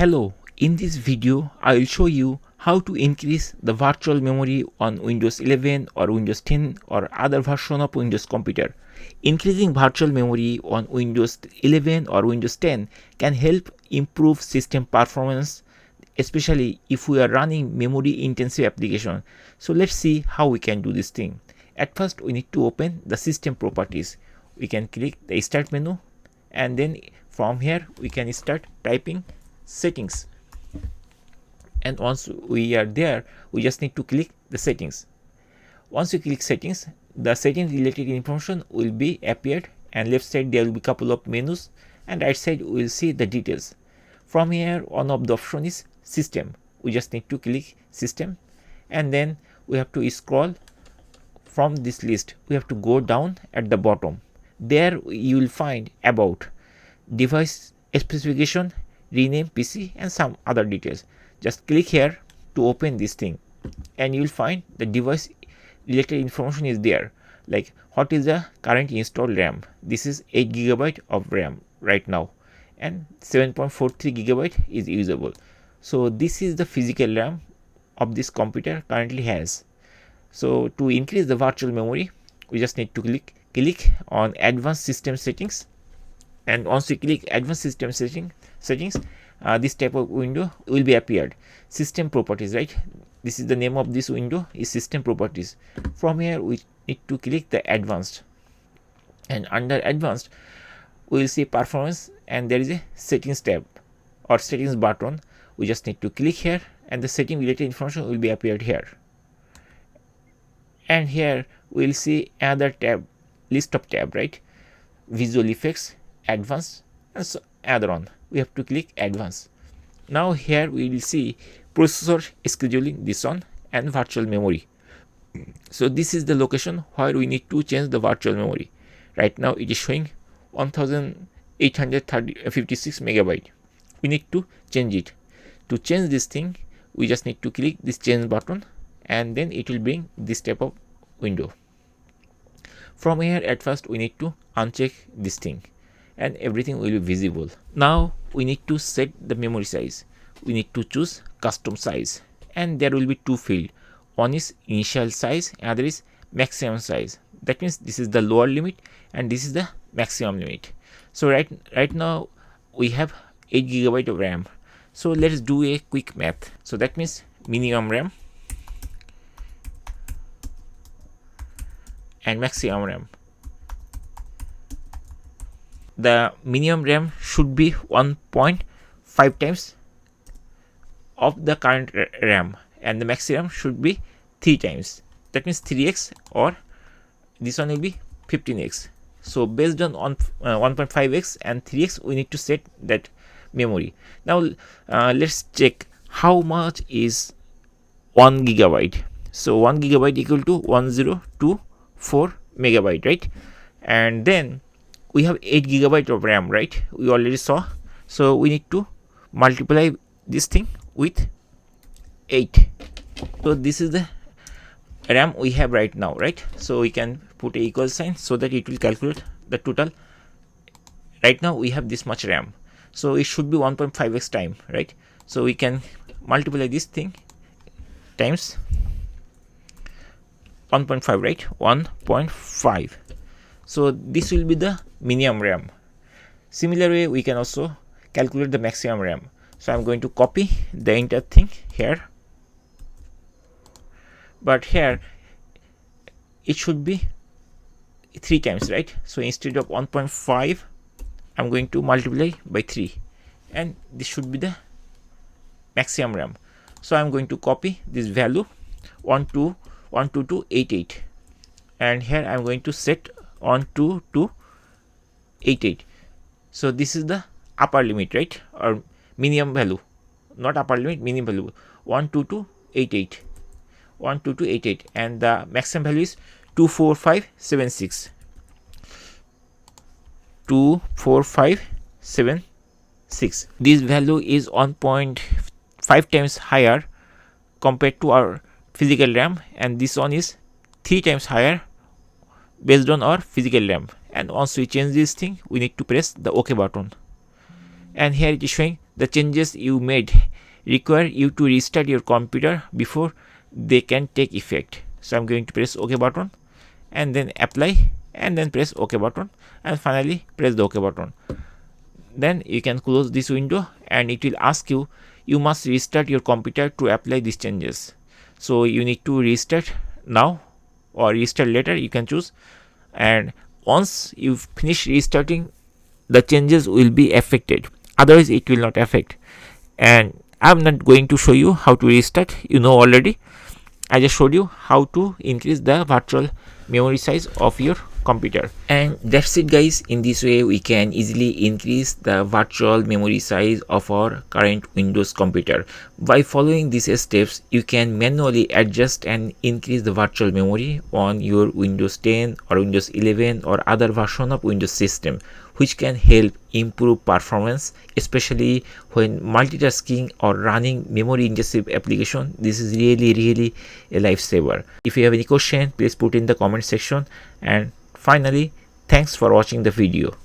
Hello, in this video I will show you how to increase the virtual memory on Windows 11 or Windows 10 or other version of Windows computer. Increasing virtual memory on Windows 11 or Windows 10 can help improve system performance, especially if we are running memory intensive application. So let's see how we can do this thing. At first we need to open the system properties. We can click the start menu and then from here we can start typing settings, and once we are there we just need to click the settings. Once you click settings, the settings related information will be appeared, and left side there will be couple of menus and right side we will see the details. From here one of the option is system. We just need to click system and then we have to scroll from this list. We have to go down at the bottom. There you will find about, device specification, rename PC and some other details. Just click here to open this thing and you will find the device related information is there, like what is the current installed RAM. This is 8 GB of RAM right now and 7.43 GB is usable. So this is the physical RAM of this computer currently has. So to increase the virtual memory we just need to click on advanced system settings, and once you click advanced system settings, this type of window will be appeared. System properties, right? This is the name of this window, is system properties. From here we need to click the advanced, and under advanced we will see performance and there is a settings tab or settings button. We just need to click here and the setting related information will be appeared here, and here we will see another tab, list of tab, right? Visual effects, advanced and so other one. We have to click advanced. Now here we will see processor scheduling, this one, and virtual memory. So this is the location where we need to change the virtual memory. Right now it is showing 1856 megabyte. We need to change it. To change this thing we just need to click this change button and then it will bring this type of window. From here at first we need to uncheck this thing and everything will be visible. Now we need to set the memory size. We need to choose custom size and there will be two fields. One is initial size, other is maximum size. That means this is the lower limit and this is the maximum limit. So right now we have 8 GB of RAM. So let's do a quick math. So that means minimum RAM and maximum RAM. The minimum RAM should be 1.5 times of the current RAM and the maximum should be 3 times. That means 3x, or this one will be 15x. So based on 1.5x and 3x we need to set that memory. Now let's check how much is 1 GB. So 1 GB equal to 1024 megabyte, right? And then we have 8 GB of RAM, right? We already saw. So we need to multiply this thing with 8. So this is the RAM we have right now, right? So we can put a equal sign so that it will calculate the total. Right now we have this much RAM, so it should be 1.5x time, right? So we can multiply this thing times 1.5, right? 1.5. So this will be the minimum RAM. Similar way we can also calculate the maximum RAM. So I'm going to copy the entire thing here, but here it should be 3 times, right? So instead of 1.5 I'm going to multiply by 3 and this should be the maximum RAM. So I'm going to copy this value 12288 and here I'm going to set 12288. So this is the upper limit, right? Or minimum value, not upper limit, minimum value 12288, 12288, and the maximum value is 24576. 24576. This value is 1.5 times higher compared to our physical RAM, and this one is 3 times higher based on our physical RAM. And once we change this thing, we need to press the OK button. and here it is showing the changes you made require you to restart your computer before they can take effect. So I'm going to press OK button and then apply, and then press OK button, and finally press the OK button. Then you can close this window, and it will ask you must restart your computer to apply these changes. So you need to restart now or restart later, you can choose. And once you finish restarting, the changes will be affected, otherwise it will not affect. And I'm not going to show you how to restart, you know already. I just showed you how to increase the virtual memory size of your computer. And that's it guys. In this way we can easily increase the virtual memory size of our current Windows computer. By following these steps, you can manually adjust and increase the virtual memory on your Windows 10 or Windows 11 or other version of Windows system, which can help improve performance, especially when multitasking or running memory intensive application. This is really a lifesaver. If you have any question, please put in the comment section. And finally, thanks for watching the video.